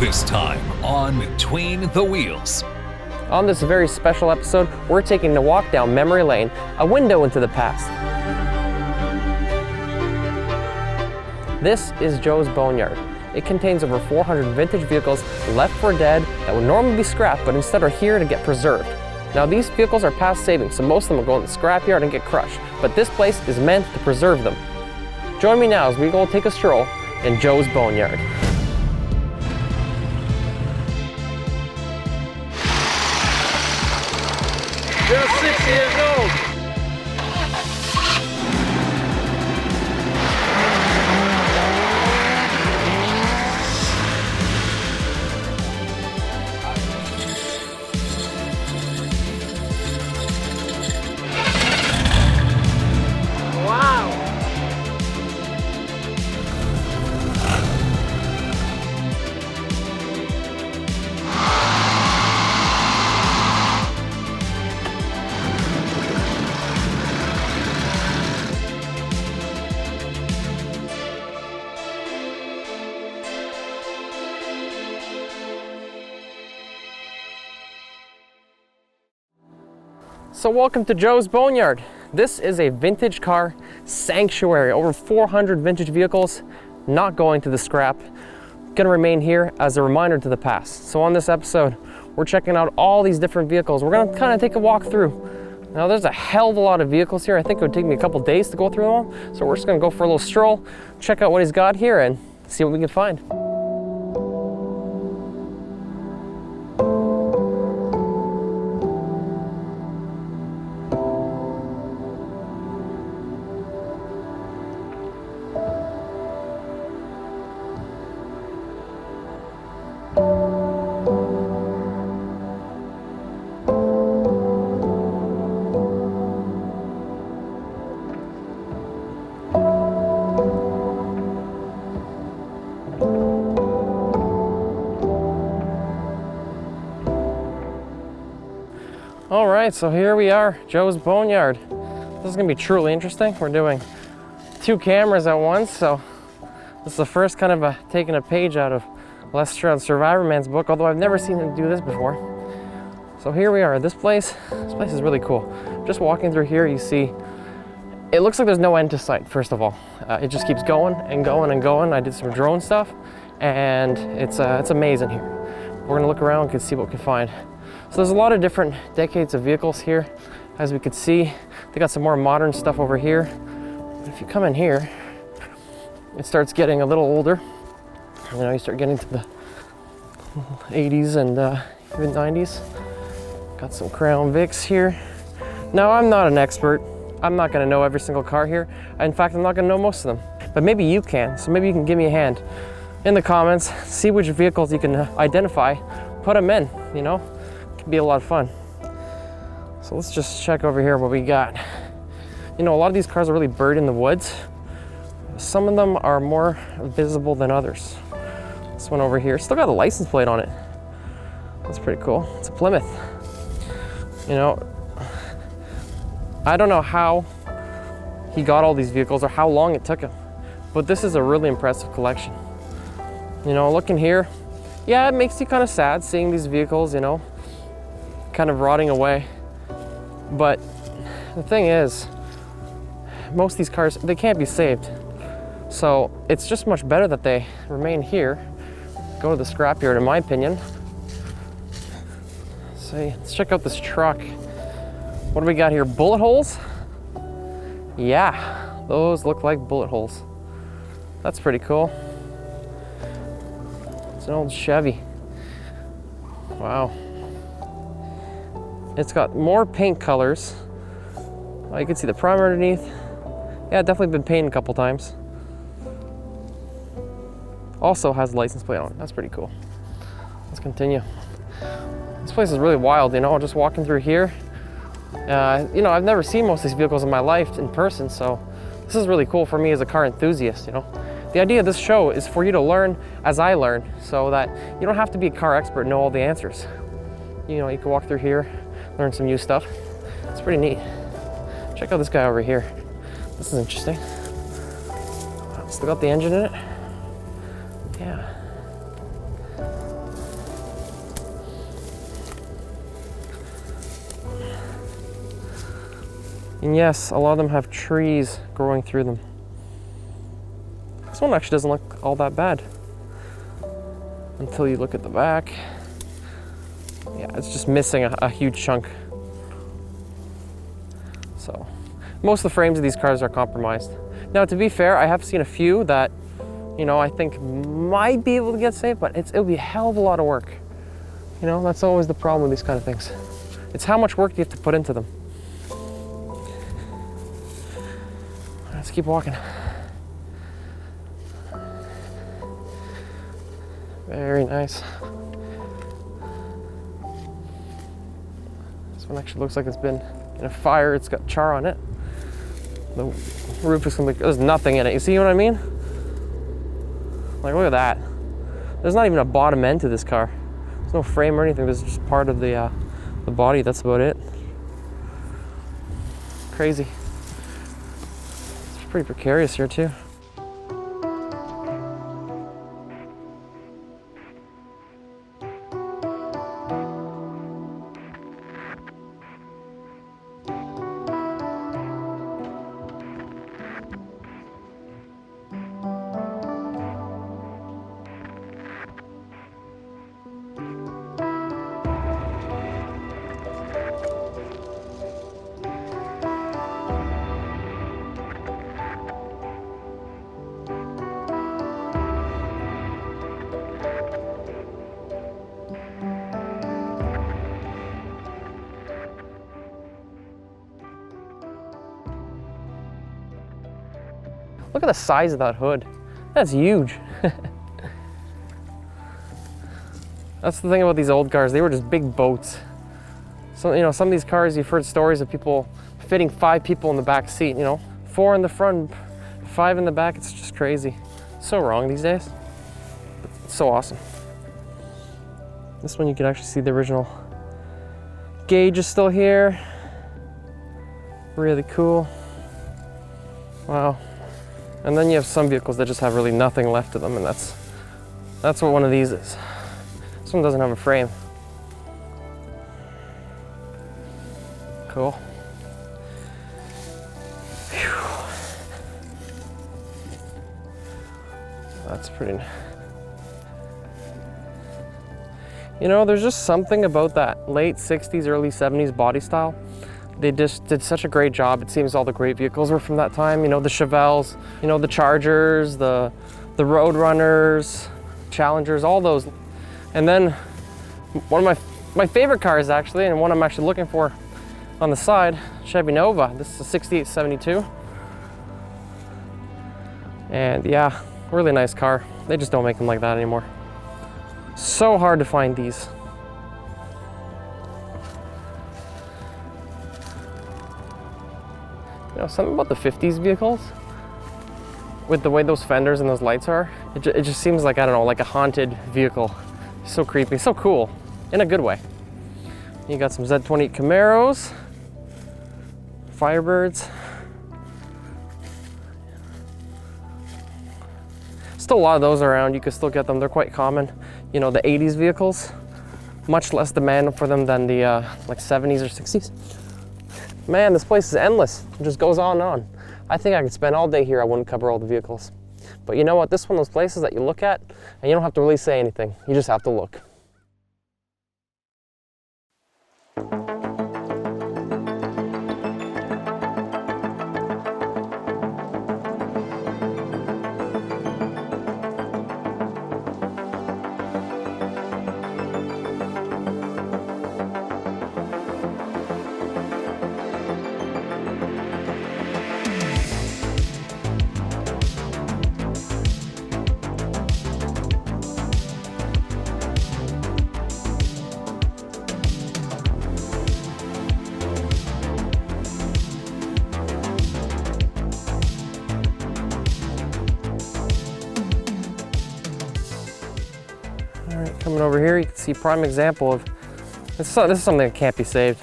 This time on Between the Wheels. On this very special episode, we're taking a walk down memory lane, a window into the past. This is Joe's Boneyard. It contains over 400 vintage vehicles left for dead that would normally be scrapped, but instead are here to get preserved. Now these vehicles are past saving, so most of them will go in the scrapyard and get crushed, but this place is meant to preserve them. Join me now as we go take a stroll in Joe's Boneyard. Just 60 years old. Wow. So welcome to Joe's Boneyard. This is a vintage car sanctuary. Over 400 vintage vehicles not going to the scrap. Gonna remain here as a reminder to the past. So on this episode, we're checking out all these different vehicles. We're gonna kind of take a walk through. Now there's a hell of a lot of vehicles here. I think it would take me a couple days to go through them all. So we're just gonna go for a little stroll, check out what he's got here and see what we can find. All right, so here we are, Joe's Boneyard. This is gonna be truly interesting. We're doing 2 cameras at once, so this is the first kind of taking a page out of Les Stroud's Survivor Man's book, although I've never seen him do this before. So here we are, this place is really cool. Just walking through here, you see, it looks like there's no end to sight, first of all. It just keeps going and going and going. I did some drone stuff, and it's amazing here. We're gonna look around and see what we can find. So there's a lot of different decades of vehicles here. As we could see, they got some more modern stuff over here. If you come in here, it starts getting a little older. You know, you start getting to the 80s and even 90s. Got some Crown Vics here. Now, I'm not an expert. I'm not gonna know every single car here. In fact, I'm not gonna know most of them, but maybe you can. So maybe you can give me a hand in the comments, see which vehicles you can identify, put them in, you know? Be a lot of fun. So let's just check over here what we got. You know, a lot of these cars are really buried in the woods. Some of them are more visible than others. This one over here still got a license plate on it. That's pretty cool. It's a Plymouth. You know, I don't know how he got all these vehicles or how long it took him, but this is a really impressive collection. You know, looking here, yeah, it makes you kind of sad seeing these vehicles, you know, kind of rotting away. But the thing is, most of these cars, they can't be saved. So it's just much better that they remain here, go to the scrapyard, in my opinion. See, let's check out this truck. What do we got here? Bullet holes? Yeah, those look like bullet holes. That's pretty cool. It's an old Chevy. Wow. It's got more paint colors. Oh, you can see the primer underneath. Yeah, definitely been painted a couple times. Also has a license plate on it. That's pretty cool. Let's continue. This place is really wild, you know, just walking through here. You know, I've never seen most of these vehicles in my life in person, so this is really cool for me as a car enthusiast, you know. The idea of this show is for you to learn as I learn, so that you don't have to be a car expert and know all the answers. You know, you can walk through here, learn some new stuff. It's pretty neat. Check out this guy over here. This is interesting. Still got the engine in it. Yeah. And yes, a lot of them have trees growing through them. This one actually doesn't look all that bad until you look at the back. Yeah, it's just missing a huge chunk. So, most of the frames of these cars are compromised. Now, to be fair, I have seen a few that, you know, I think might be able to get saved, but it'll be a hell of a lot of work. You know, that's always the problem with these kind of things. It's how much work do you have to put into them. Let's keep walking. Very nice. This one actually looks like it's been in a fire. It's got char on it. The roof is completely, there's nothing in it. You see what I mean? Like, look at that. There's not even a bottom end to this car. There's no frame or anything. This is just part of the body. That's about it. Crazy. It's pretty precarious here too. Look at the size of that hood. That's huge. That's the thing about these old cars. They were just big boats. So, you know, some of these cars, you've heard stories of people fitting 5 people in the back seat, you know, 4 in the front, 5 in the back. It's just crazy. So wrong these days. It's so awesome. This one you can actually see the original gauge is still here. Really cool. Wow. And then you have some vehicles that just have really nothing left of them, and that's what one of these is. This one doesn't have a frame. Cool. Whew. That's pretty. You know, there's just something about that late 60s, early 70s body style. They just did such a great job. It seems all the great vehicles were from that time. You know, the Chevelles, you know, the Chargers, the Roadrunners, Challengers, all those. And then one of my favorite cars actually, and one I'm actually looking for on the side, Chevy Nova. This is a 6872. And yeah, really nice car. They just don't make them like that anymore. So hard to find these. You know, something about the 50s vehicles, with the way those fenders and those lights are, it just seems like, I don't know, like a haunted vehicle. So creepy, so cool, in a good way. You got some Z28 Camaros, Firebirds. Still a lot of those around. You can still get them. They're quite common. You know, the 80s vehicles, much less demand for them than the like 70s or 60s. Man, this place is endless. It just goes on and on. I think I could spend all day here. I wouldn't cover all the vehicles. But you know what? This is one of those places that you look at and you don't have to really say anything. You just have to look. Coming over here, you can see prime example of this is something that can't be saved.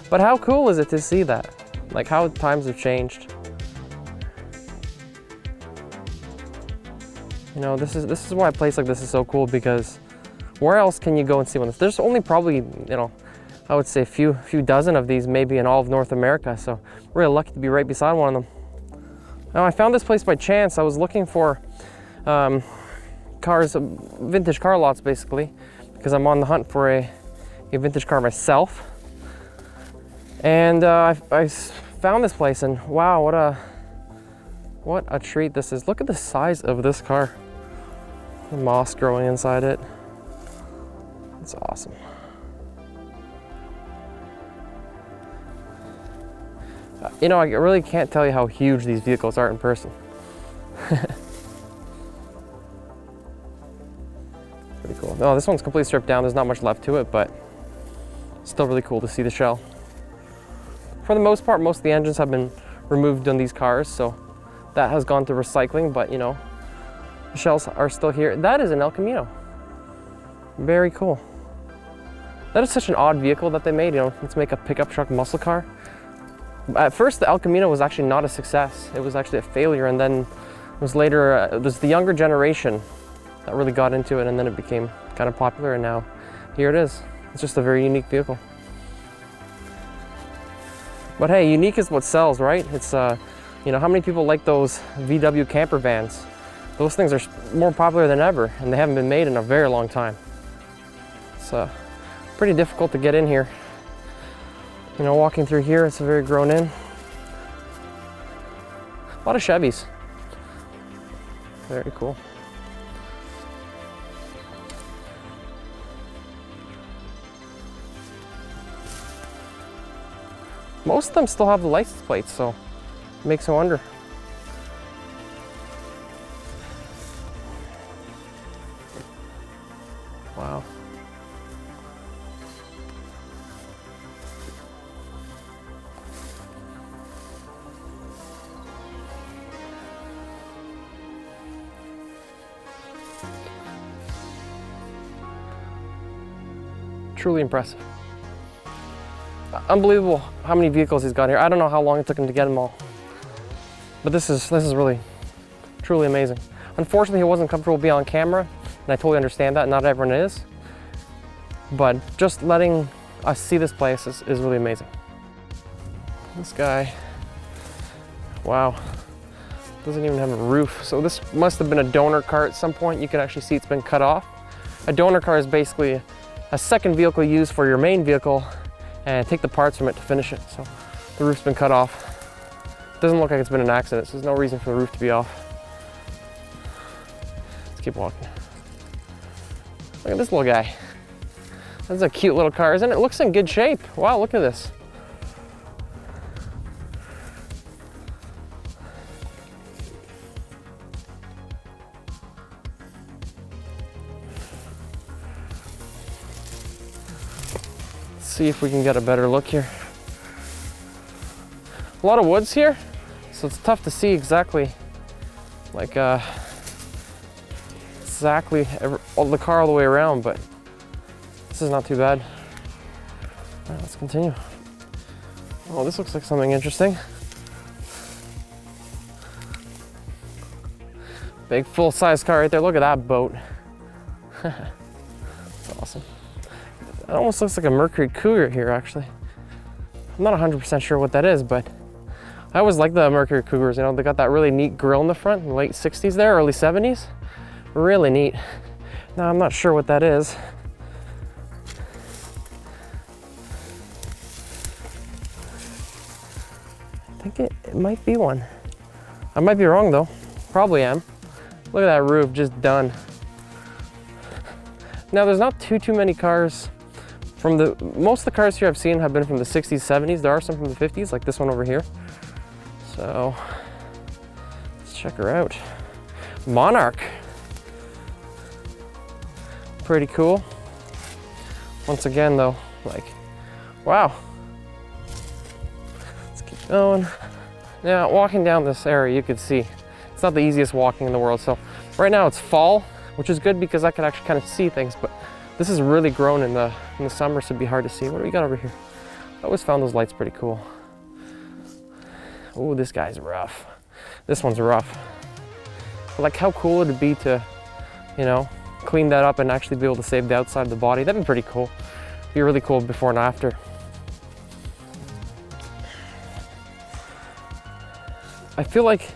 But how cool is it to see that? Like how times have changed. You know, this is why a place like this is so cool, because where else can you go and see one? There's only probably, you know, I would say a few dozen of these maybe in all of North America. So we're really lucky to be right beside one of them. Now I found this place by chance. I was looking for cars, vintage car lots basically, because I'm on the hunt for a vintage car myself. And I found this place, and wow, what a treat this is. Look at the size of this car. The moss growing inside it. It's awesome. You know, I really can't tell you how huge these vehicles are in person. Pretty cool. Oh, this one's completely stripped down. There's not much left to it, but still really cool to see the shell. For the most part, most of the engines have been removed on these cars, so that has gone to recycling, but you know, the shells are still here. That is an El Camino. Very cool. That is such an odd vehicle that they made, you know, let's make a pickup truck muscle car. At first, the El Camino was actually not a success. It was actually a failure, and then it was later, it was the younger generation that really got into it, and then it became kind of popular, and now here it is. It's just a very unique vehicle. But hey, unique is what sells, right? It's, you know, how many people like those VW camper vans? Those things are more popular than ever, and they haven't been made in a very long time. It's pretty difficult to get in here. You know, walking through here, it's very grown in. A lot of Chevys. Very cool. Most of them still have the license plates, so it makes me wonder. Wow. Truly impressive. Unbelievable how many vehicles he's got here. I don't know how long it took him to get them all. But this is really, truly amazing. Unfortunately, he wasn't comfortable being on camera, and I totally understand that. Not everyone is. But just letting us see this place is really amazing. This guy, wow, doesn't even have a roof. So this must have been a donor car at some point. You can actually see it's been cut off. A donor car is basically a second vehicle used for your main vehicle and take the parts from it to finish it. So the roof's been cut off. Doesn't look like it's been an accident, so there's no reason for the roof to be off. Let's keep walking. Look at this little guy. That's a cute little car, isn't it? It looks in good shape. Wow, look at this. See if we can get a better look here. A lot of woods here, so it's tough to see exactly, like exactly the car all the way around, but this is not too bad. All right, let's continue. Oh, this looks like something interesting. Big full-size car right there. Look at that boat. That's awesome. It almost looks like a Mercury Cougar here, actually. I'm not 100% sure what that is, but I always like the Mercury Cougars. You know, they got that really neat grille in the front, in the late 60s there, early 70s. Really neat. Now, I'm not sure what that is. I think it might be one. I might be wrong, though. Probably am. Look at that roof, just done. Now, there's not too many cars from most of the cars here I've seen have been from the 60s, 70s. There are some from the 50s, like this one over here. So, let's check her out. Monarch. Pretty cool. Once again though, like, wow. Let's keep going. Now, walking down this area, you could see, it's not the easiest walking in the world. So, right now it's fall, which is good because I can actually kind of see things, but this is really grown in the summer, so it'd be hard to see. What do we got over here? I always found those lights pretty cool. Oh, this guy's rough. This one's rough. But like, how cool would it be to, you know, clean that up and actually be able to save the outside of the body? That'd be pretty cool. Be really cool before and after. I feel like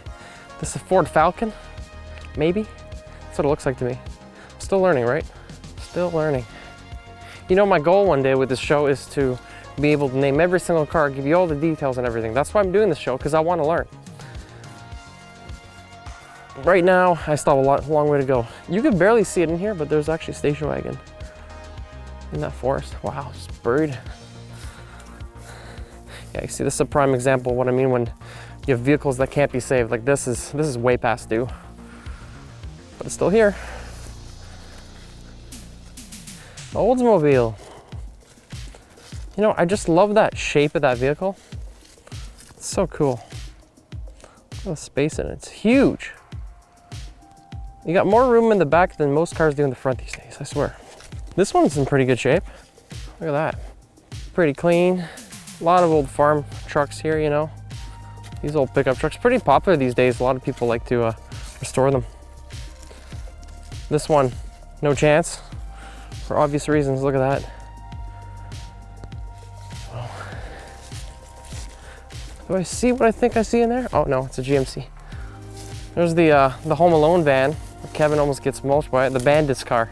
this is a Ford Falcon, maybe. That's what it looks like to me. Still learning, right? Still learning. You know, my goal one day with this show is to be able to name every single car, give you all the details and everything. That's why I'm doing this show, because I want to learn. Right now, I still have a long way to go. You can barely see it in here, but there's actually a station wagon in that forest. Wow, it's buried. Yeah, you see, this is a prime example of what I mean when you have vehicles that can't be saved. Like this is way past due, but it's still here. Oldsmobile. You know, I just love that shape of that vehicle. It's so cool. Look at the space in it. It's huge. You got more room in the back than most cars do in the front these days, I swear. This one's in pretty good shape. Look at that. Pretty clean. A lot of old farm trucks here, you know. These old pickup trucks, pretty popular these days. A lot of people like to restore them. This one, no chance, for obvious reasons. Look at that. Do I see what I think I see in there? Oh no, it's a GMC. There's the Home Alone van. Kevin almost gets mulched by it. The Bandits car.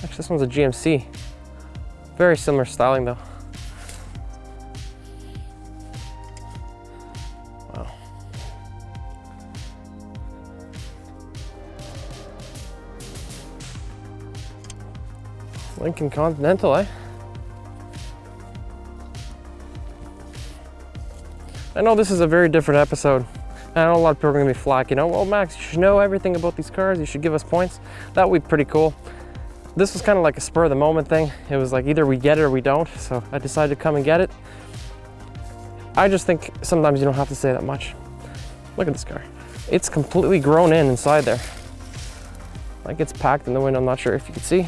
Actually, this one's a GMC. Very similar styling though. Wow. Lincoln Continental, eh? I know this is a very different episode. I know a lot of people are gonna be flack, you know, well, Max, you should know everything about these cars. You should give us points. That would be pretty cool. This was kind of like a spur of the moment thing. It was like either we get it or we don't. So I decided to come and get it. I just think sometimes you don't have to say that much. Look at this car. It's completely grown in inside there. Like it's packed in the window. I'm not sure if you can see.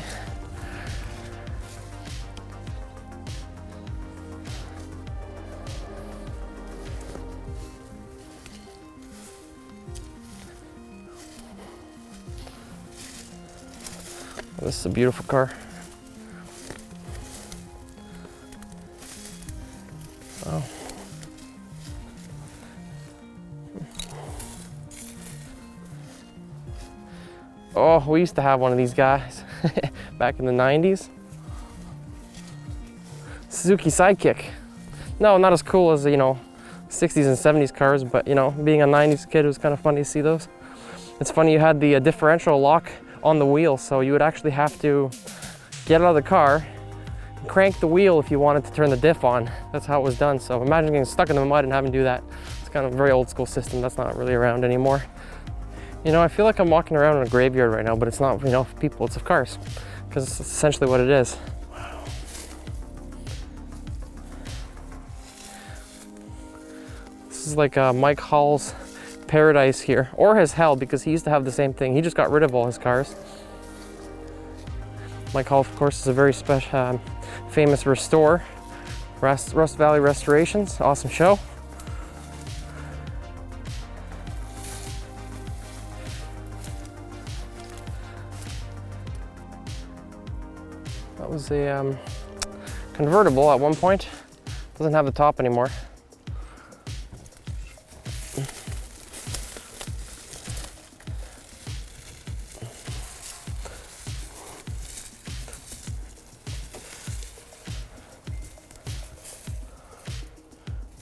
This is a beautiful car. Wow. Oh, we used to have one of these guys back in the 90s. Suzuki Sidekick. No, not as cool as, you know, 60s and 70s cars, but, you know, being a 90s kid, it was kind of funny to see those. It's funny, you had the differential lock on the wheel, so you would actually have to get out of the car, crank the wheel if you wanted to turn the diff on. That's how it was done. So imagine getting stuck in the mud and having to do that. It's kind of a very old school system that's not really around anymore. You know, I feel like I'm walking around in a graveyard right now, but it's not, you know, of people, it's of cars, because it's essentially what it is. Wow. This is like Mike Hall's paradise here, or his hell, because he used to have the same thing. He just got rid of all his cars. Mike Hall, of course, is a very special, famous restorer. Rust Valley Restorations, awesome show. That was a convertible at one point. Doesn't have the top anymore.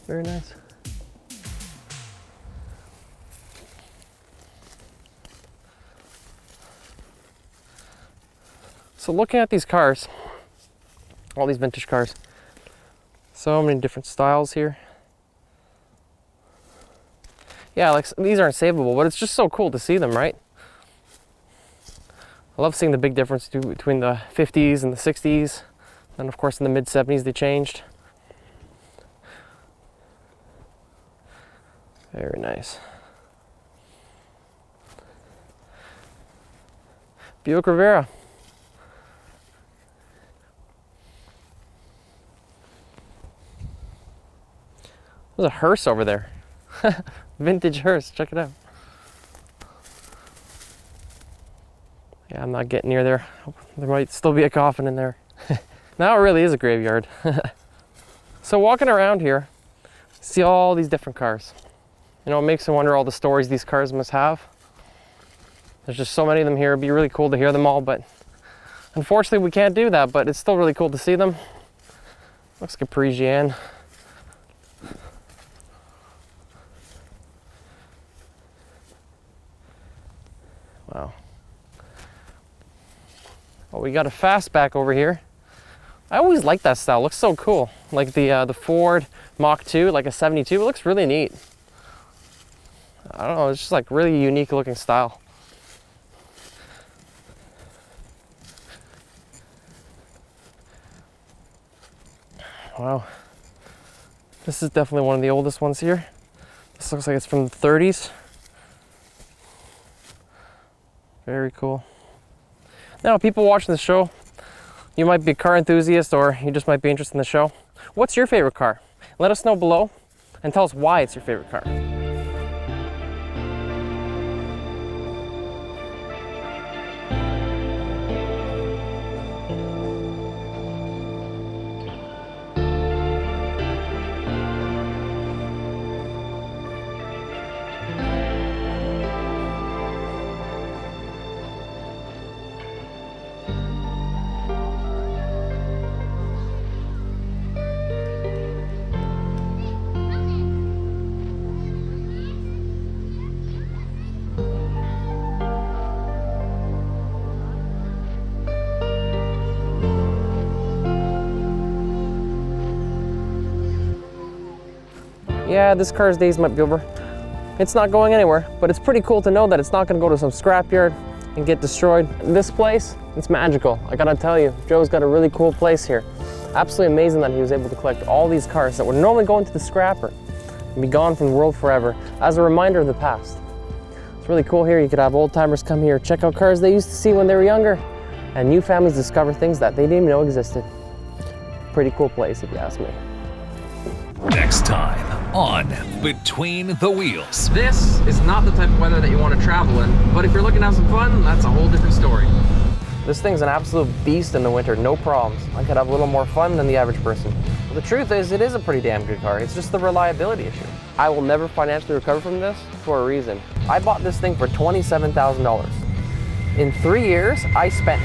Very nice. So looking at these cars, all these vintage cars, so many different styles here. Yeah, like these aren't savable, but it's just so cool to see them, right? I love seeing the big difference between the 50s and the 60s. And of course in the mid 70s they changed. Very nice. Buick Rivera. There's a hearse over there. Vintage hearse, check it out. Yeah, I'm not getting near there. There might still be a coffin in there. Now it really is a graveyard. So walking around here, see all these different cars. You know, it makes me wonder all the stories these cars must have. There's just so many of them here. It'd be really cool to hear them all, but unfortunately we can't do that, but it's still really cool to see them. Looks like a Parisienne. Wow. Oh, we got a fastback over here. I always like that style. It looks so cool. Like the Ford Mach 2, like a 72. It looks really neat. I don't know. It's just like really unique looking style. Wow. This is definitely one of the oldest ones here. This looks like it's from the 30s. Very cool. Now, people watching the show, you might be a car enthusiast or you just might be interested in the show. What's your favorite car? Let us know below and tell us why it's your favorite car. Yeah, this car's days might be over. It's not going anywhere, but it's pretty cool to know that it's not gonna go to some scrapyard and get destroyed. This place, it's magical. I gotta tell you, Joe's got a really cool place here. Absolutely amazing that he was able to collect all these cars that would normally go into the scrapper and be gone from the world forever as a reminder of the past. It's really cool here. You could have old timers come here, check out cars they used to see when they were younger, and new families discover things that they didn't even know existed. Pretty cool place, if you ask me. Next time on Between the Wheels. This is not the type of weather that you want to travel in, but if you're looking to have some fun, that's a whole different story. This thing's an absolute beast in the winter, no problems. I could have a little more fun than the average person. But the truth is, it is a pretty damn good car. It's just the reliability issue. I will never financially recover from this for a reason. I bought this thing for $27,000. In 3 years, I spent